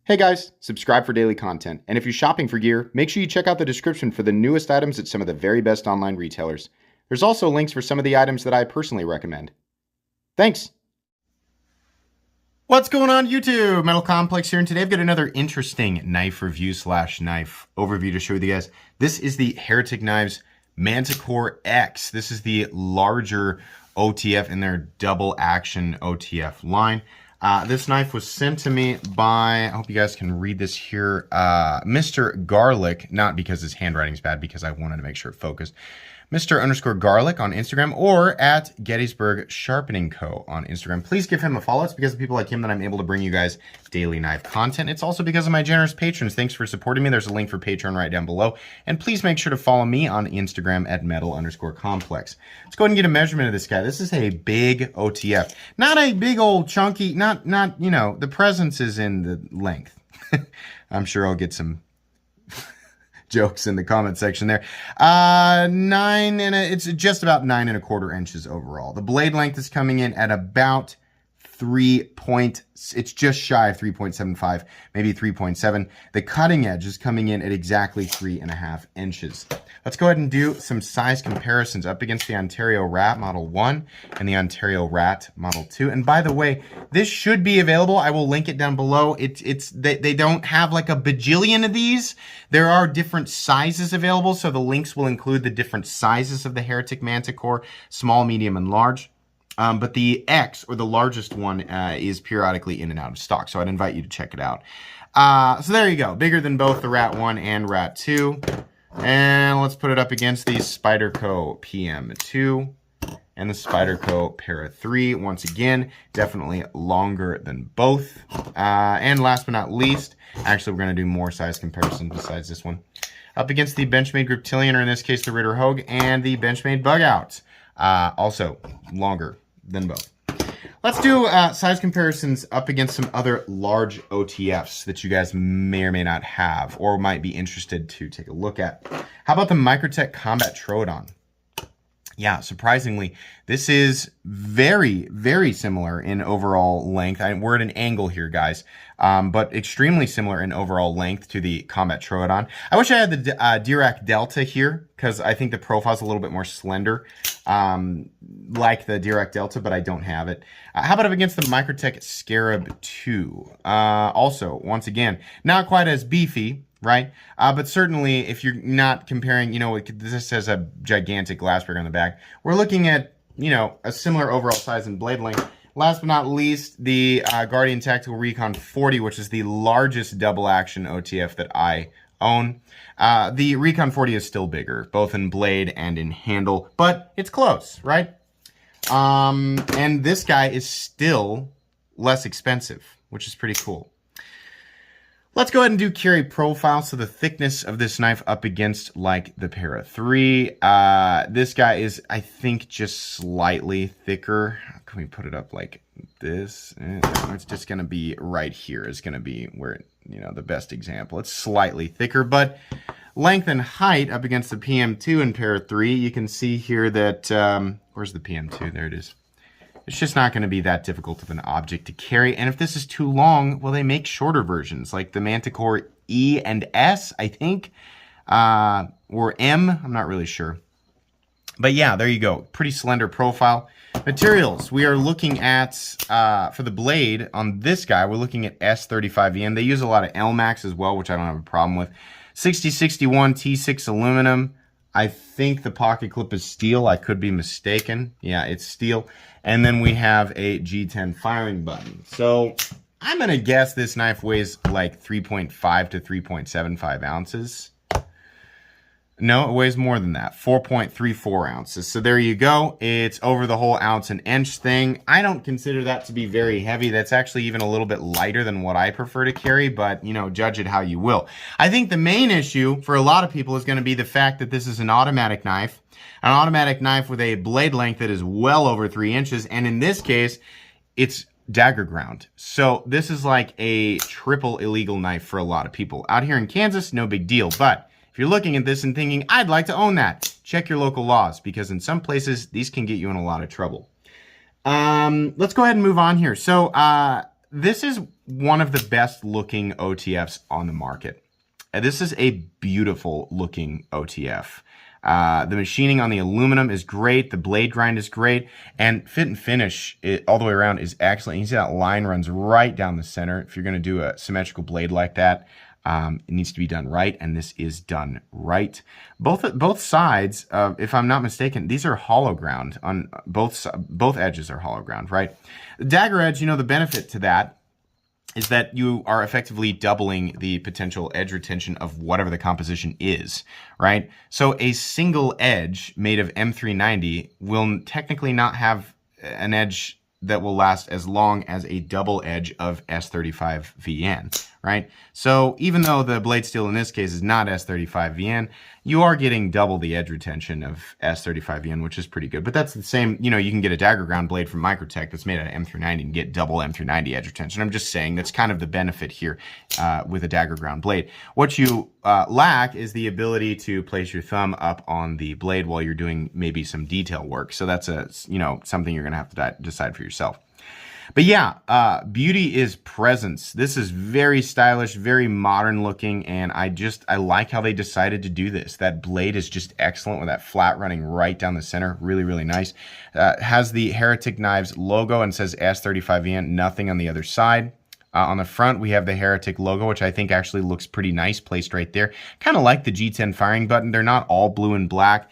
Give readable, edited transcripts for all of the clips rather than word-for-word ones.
Hey guys, subscribe for daily content. And if you're shopping for gear, make sure you check out the description for the newest items at some of the very best online retailers. There's also links for some of the items that I personally recommend. Thanks! What's going on YouTube? Metal Complex here, and today I've got another interesting knife review slash knife overview to show you guys. This is the Heretic Knives Manticore X. This is the larger OTF in their double action OTF line. This knife was sent to me by, I hope you guys can read this here, Mr. Garlic, not because his handwriting's bad, because I wanted to make sure it focused. Mr._Garlic on Instagram, or at Gettysburg Sharpening Co. on Instagram. Please give him a follow. It's because of people like him that I'm able to bring you guys daily knife content. It's also because of my generous patrons. Thanks for supporting me. There's a link for Patreon right down below. And please make sure to follow me on Instagram at metal_complex. Let's go ahead and get a measurement of this guy. This is a big OTF. Not a big old chunky, not you know, the presence is in the length. I'm sure I'll get some jokes in the comment section there. It's just about 9¼ inches overall. The blade length is coming in at about it's just shy of 3.75, maybe 3.7. The cutting edge is coming in at exactly 3.5 inches. Let's go ahead and do some size comparisons up against the Ontario Rat Model 1 and the Ontario Rat Model 2. And by the way, this should be available. I will link it down below. They don't have like a bajillion of these. There are different sizes available, so the links will include the different sizes of the Heretic Manticore, small, medium, and large. But the X, or the largest one, is periodically in and out of stock, so I'd invite you to check it out. So there you go, bigger than both the Rat 1 and Rat 2. And let's put it up against the Spyderco PM2 and the Spyderco Para 3. Once again, definitely longer than both. And last but not least, actually we're going to do more size comparisons besides this one. Up against the Benchmade Griptilian, or in this case the Ritter Hogue, and the Benchmade Bug Out. Also longer than both. Let's do size comparisons up against some other large OTFs that you guys may or may not have, or might be interested to take a look at. How about the Microtech Combat Troodon? Yeah, surprisingly, this is very, very similar in overall length. We're at an angle here, guys, but extremely similar in overall length to the Combat Troodon. I wish I had the Dirac Delta here, because I think the profile's a little bit more slender, like the Dirac Delta, but I don't have it. How about up against the Microtech Scarab 2? Also, once again, not quite as beefy, right? But certainly, if you're not comparing, you know, this has a gigantic glass breaker on the back. We're looking at, you know, a similar overall size and blade length. Last but not least, the Guardian Tactical Recon 40, which is the largest double action OTF that I own. The Recon 40 is still bigger, both in blade and in handle, but it's close, right? And this guy is still less expensive, which is pretty cool. Let's go ahead and do carry profile. So the thickness of this knife up against like the Para 3. This guy is, I think, just slightly thicker. Can we put it up like this? It's just going to be right here is going to be where, you know, the best example. It's slightly thicker, but length and height up against the PM2 and Para 3. You can see here that, where's the PM2? There it is. It's just not going to be that difficult of an object to carry. And if this is too long, well, they make shorter versions, like the Manticore E and S, I think, or M. I'm not really sure. But yeah, there you go. Pretty slender profile. Materials, we are looking at, for the blade on this guy, we're looking at S35EM. They use a lot of LMAX as well, which I don't have a problem with. 6061 T6 aluminum. I think the pocket clip is steel. I could be mistaken. Yeah, it's steel. And then we have a G10 firing button. So I'm going to guess this knife weighs like 3.5 to 3.75 ounces. No, it weighs more than that, 4.34 ounces. So there you go. It's over the whole ounce and inch thing. I don't consider that to be very heavy. That's actually even a little bit lighter than what I prefer to carry, but, you know, judge it how you will. I think the main issue for a lot of people is going to be the fact that this is an automatic knife with a blade length that is well over 3 inches. And in this case, it's dagger ground. So this is like a triple illegal knife for a lot of people. Out here in Kansas, no big deal, but if you're looking at this and thinking, I'd like to own that, check your local laws, because in some places, these can get you in a lot of trouble. Let's go ahead and move on here. So this is one of the best looking OTFs on the market. This is a beautiful looking OTF. The machining on the aluminum is great. The blade grind is great. And fit and finish all the way around is excellent. You see that line runs right down the center. If you're going to do a symmetrical blade like that, it needs to be done right, and this is done right. Both sides, if I'm not mistaken, these are hollow ground. On both edges are hollow ground, right? The dagger edge, you know, the benefit to that is that you are effectively doubling the potential edge retention of whatever the composition is, right? So a single edge made of M390 will technically not have an edge that will last as long as a double edge of S35VN, right? So even though the blade steel in this case is not S35VN, you are getting double the edge retention of S35VN, which is pretty good. But that's the same, you know, you can get a dagger ground blade from Microtech that's made out of M390 and get double M390 edge retention. I'm just saying that's kind of the benefit here with a dagger ground blade. What you lack is the ability to place your thumb up on the blade while you're doing maybe some detail work. So that's something you're gonna have to decide for yourself. But yeah, beauty is presence. This is very stylish, very modern looking, and I like how they decided to do this. That blade is just excellent with that flat running right down the center. Really, really nice. Has the Heretic Knives logo and says S35VN, nothing on the other side. On the front, we have the Heretic logo, which I think actually looks pretty nice, placed right there. Kind of like the G10 firing button. They're not all blue and black.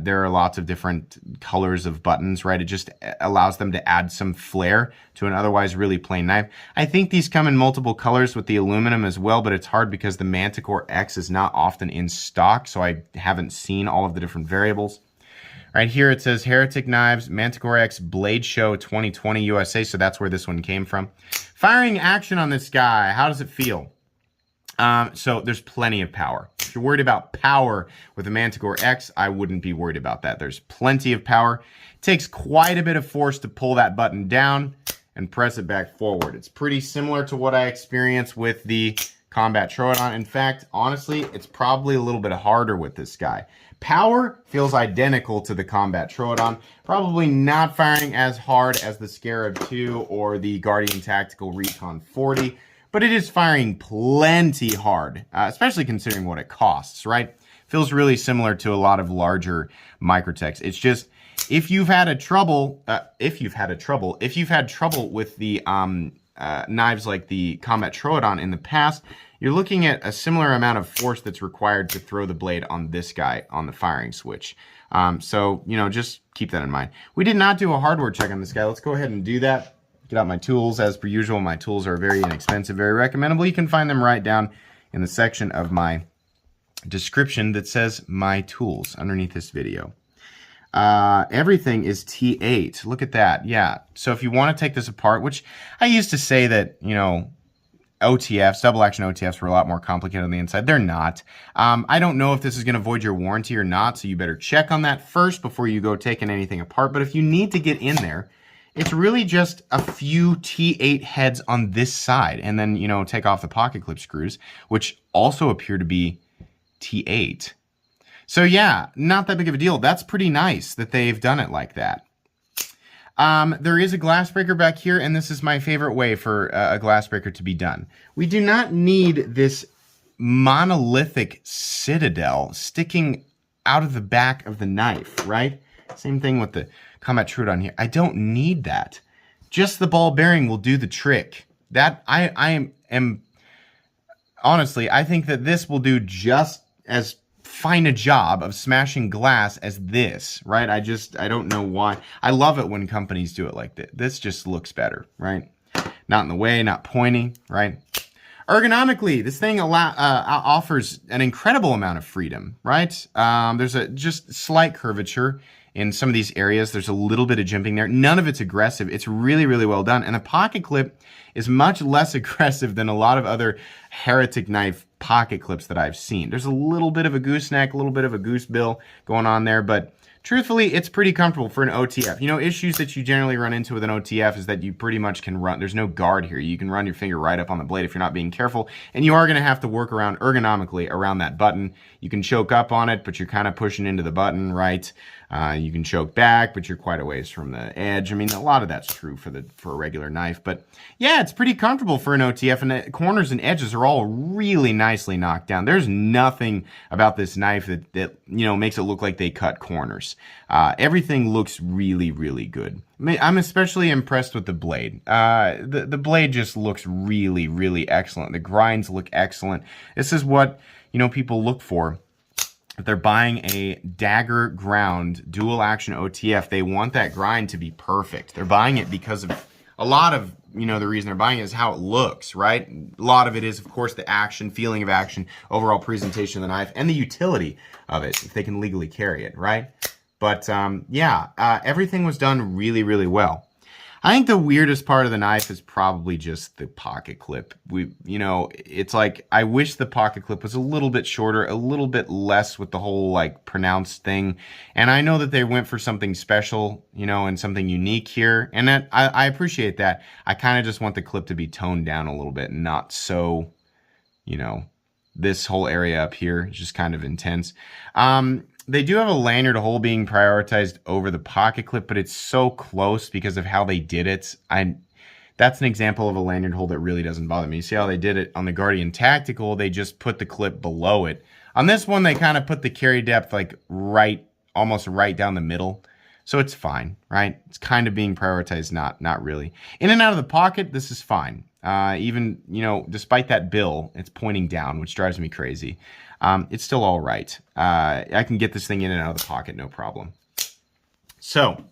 There are lots of different colors of buttons, right? It just allows them to add some flair to an otherwise really plain knife. I think these come in multiple colors with the aluminum as well, but it's hard because the Manticore X is not often in stock, so I haven't seen all of the different variables. Right here it says Heretic Knives, Manticore X Blade Show 2020 USA, so that's where this one came from. Firing action on this guy, how does it feel? So there's plenty of power. If you're worried about power with the Manticore X, I wouldn't be worried about that. There's plenty of power. It takes quite a bit of force to pull that button down and press it back forward. It's pretty similar to what I experienced with the Combat Troodon. In fact, honestly, it's probably a little bit harder with this guy. Power feels identical to the Combat Troodon. Probably not firing as hard as the Scarab 2 or the Guardian Tactical Recon 40. But it is firing plenty hard, especially considering what it costs, right? Feels really similar to a lot of larger Microtechs. It's just, if you've had trouble with the knives like the Combat Troodon in the past, you're looking at a similar amount of force that's required to throw the blade on this guy on the firing switch. So, you know, just keep that in mind. We did not do a hardware check on this guy. Let's go ahead and do that. Get out my tools. As per usual, my tools are very inexpensive, very recommendable. You can find them right down in the section of my description that says my tools underneath this video. Everything is T8. Look at that. Yeah. So if you want to take this apart, which I used to say that, you know, OTFs, double action OTFs were a lot more complicated on the inside. They're not. I don't know if this is going to void your warranty or not, so you better check on that first before you go taking anything apart. But if you need to get in there, it's really just a few T8 heads on this side, and then, you know, take off the pocket clip screws, which also appear to be T8. So yeah, not that big of a deal. That's pretty nice that they've done it like that. There is a glass breaker back here, and this is my favorite way for a glass breaker to be done. We do not need this monolithic citadel sticking out of the back of the knife, right? Same thing with the Combat Troodon here. I don't need that. Just the ball bearing will do the trick. That I am honestly, I think that this will do just as fine a job of smashing glass as this, right? I don't know why. I love it when companies do it like this. This just looks better, right? Not in the way, not pointy, right? Ergonomically, this thing offers an incredible amount of freedom, right? There's a just slight curvature in some of these areas. There's a little bit of jimping there. None of it's aggressive. It's really, really well done. And the pocket clip is much less aggressive than a lot of other Heretic knife pocket clips that I've seen. There's a little bit of a gooseneck, a little bit of a goose bill going on there, but truthfully, it's pretty comfortable for an OTF. You know, issues that you generally run into with an OTF is that you pretty much can run, there's no guard here. You can run your finger right up on the blade if you're not being careful, and you are going to have to work around ergonomically around that button. You can choke up on it, but you're kind of pushing into the button, right? You can choke back, but you're quite a ways from the edge. I mean, a lot of that's true for a regular knife, but yeah, it's pretty comfortable for an OTF, and the corners and edges are all really nicely knocked down. There's nothing about this knife that makes it look like they cut corners. Everything looks really, really good. I'm especially impressed with the blade. The blade just looks really, really excellent. The grinds look excellent. This is what people look for. If they're buying a dagger ground dual action OTF, they want that grind to be perfect. They're buying it because of a lot of, the reason they're buying it is how it looks, right? A lot of it is, of course, the action, feeling of action, overall presentation of the knife, and the utility of it, if they can legally carry it, right? But everything was done really, really well. I think the weirdest part of the knife is probably just the pocket clip. It's like, I wish the pocket clip was a little bit shorter, a little bit less with the whole like pronounced thing. And I know that they went for something special, and something unique here. And that I appreciate that. I kind of just want the clip to be toned down a little bit and not so, this whole area up here is just kind of intense. They do have a lanyard hole being prioritized over the pocket clip, but it's so close because of how they did it. That's an example of a lanyard hole that really doesn't bother me. You see how they did it on the Guardian Tactical? They just put the clip below it. On this one, they kind of put the carry depth like almost right down the middle. So it's fine, right? It's kind of being prioritized, not really. In and out of the pocket, this is fine. Even, despite that bill, it's pointing down, which drives me crazy. It's still all right. I can get this thing in and out of the pocket, no problem. So,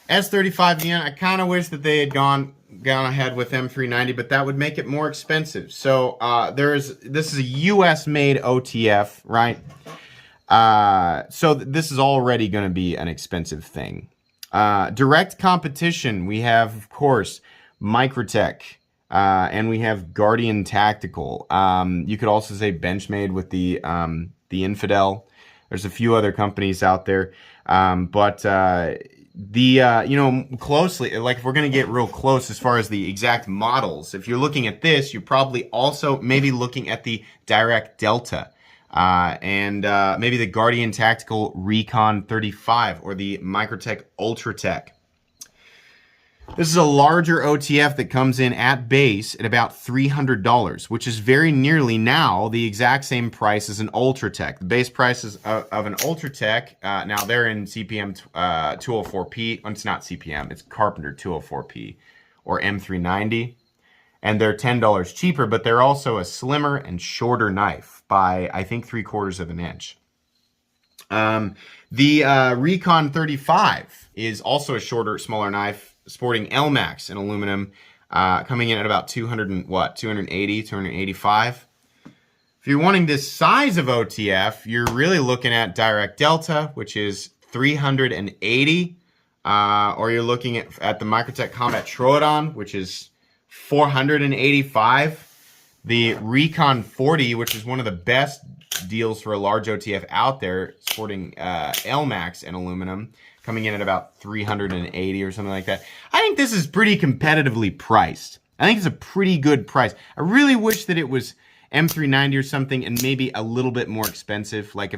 S35 again, I kind of wish that they had gone ahead with M390, but that would make it more expensive. So, this is a US-made OTF, right? So this is already going to be an expensive thing. Direct competition, we have, of course, Microtech. And we have Guardian Tactical. You could also say Benchmade with the Infidel. There's a few other companies out there. Closely, like if we're going to get real close as far as the exact models, if you're looking at this, you're probably also maybe looking at the Direct Delta. And maybe the Guardian Tactical Recon 35 or the Microtech Ultratech. This is a larger OTF that comes in at base at about $300, which is very nearly now the exact same price as an Ultratech. The base prices of an Ultratech, now they're in CPM 204P. It's not CPM, it's Carpenter 204P or M390. And they're $10 cheaper, but they're also a slimmer and shorter knife by, I think, 3/4 of an inch. The Recon 35 is also a shorter, smaller knife, sporting LMAX in aluminum, coming in at about 280, 285. If you're wanting this size of OTF, you're really looking at Direct Delta, which is 380, or you're looking at the Microtech Combat Troodon, which is 485. The Recon 40, which is one of the best deals for a large OTF out there, sporting LMAX and aluminum, coming in at about 380 or something like that. I think this is pretty competitively priced. I think it's a pretty good price. I really wish that it was M390 or something and maybe a little bit more expensive. Like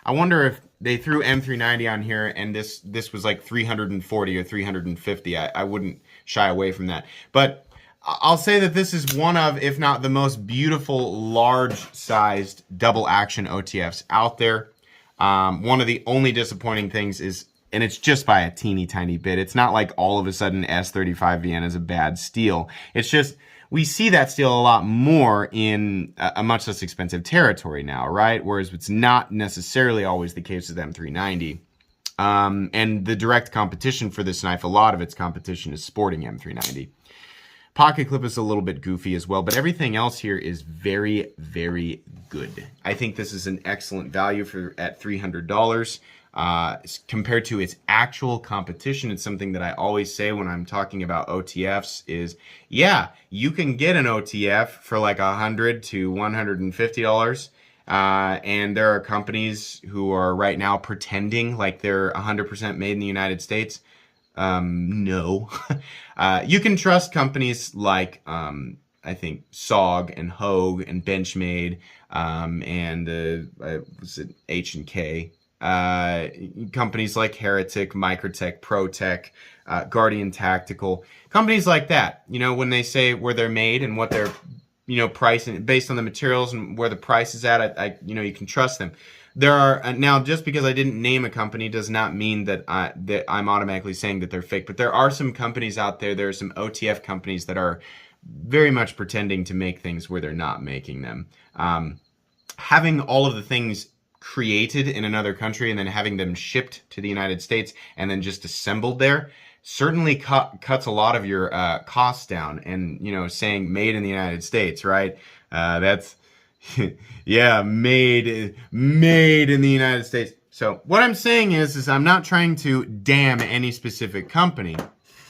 I wonder if they threw M390 on here and this was like 340 or 350. I wouldn't shy away from that. But I'll say that this is one of, if not the most beautiful, large-sized double action OTFs out there. One of the only disappointing things is, and it's just by a teeny tiny bit, it's not like all of a sudden S35 Vienna is a bad steel. It's just, we see that steel a lot more in a much less expensive territory now, right? Whereas it's not necessarily always the case with M390. And the direct competition for this knife, a lot of its competition is sporting M390. Pocket clip is a little bit goofy as well, but everything else here is very, very good. I think this is an excellent value at $300. Compared to its actual competition, it's something that I always say when I'm talking about OTFs is, yeah, you can get an OTF for like $100 to $150. And there are companies who are right now pretending like they're 100% made in the United States. No. You can trust companies like, I think SOG and Hogue and Benchmade, and was it H&K? companies like Heretic, Microtech, ProTech, Guardian Tactical, companies like that. You know, when they say where they're made and what they're, you know, pricing based on the materials and where the price is at, you know, you can trust them. There are now, just because I didn't name a company does not mean that I'm automatically saying that they're fake. But there are some companies out there. There are some OTF companies that are very much pretending to make things where they're not making them. Having all of the things created in another country and then having them shipped to the United States and then just assembled there certainly cuts a lot of your costs down. And, you know, saying made in the United States, right? That's, yeah, made in the United States. So what I'm saying is I'm not trying to damn any specific company.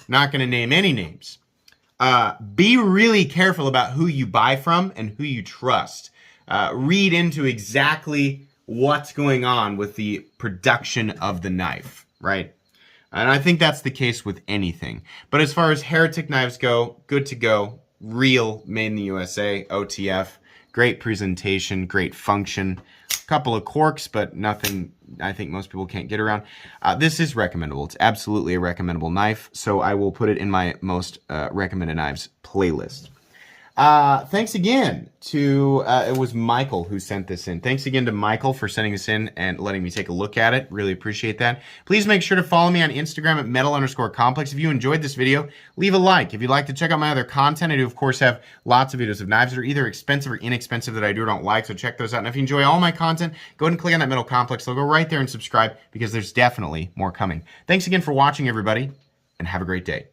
Not going to name any names. Be really careful about who you buy from and who you trust. Read into exactly what's going on with the production of the knife, right? And I think that's the case with anything. But as far as Heretic knives go, good to go. Real, made in the USA, OTF. Great presentation, great function. A couple of quirks, but nothing I think most people can't get around. This is recommendable. It's absolutely a recommendable knife, so I will put it in my most recommended knives playlist. Thanks again to, it was Michael who sent this in. Thanks again to Michael for sending this in and letting me take a look at it. Really appreciate that. Please make sure to follow me on Instagram at metal_complex. If you enjoyed this video, leave a like. If you'd like to check out my other content, I do, of course, have lots of videos of knives that are either expensive or inexpensive that I do or don't like, so check those out. And if you enjoy all my content, go ahead and click on that Metal Complex logo right there and subscribe, because there's definitely more coming. Thanks again for watching, everybody, and have a great day.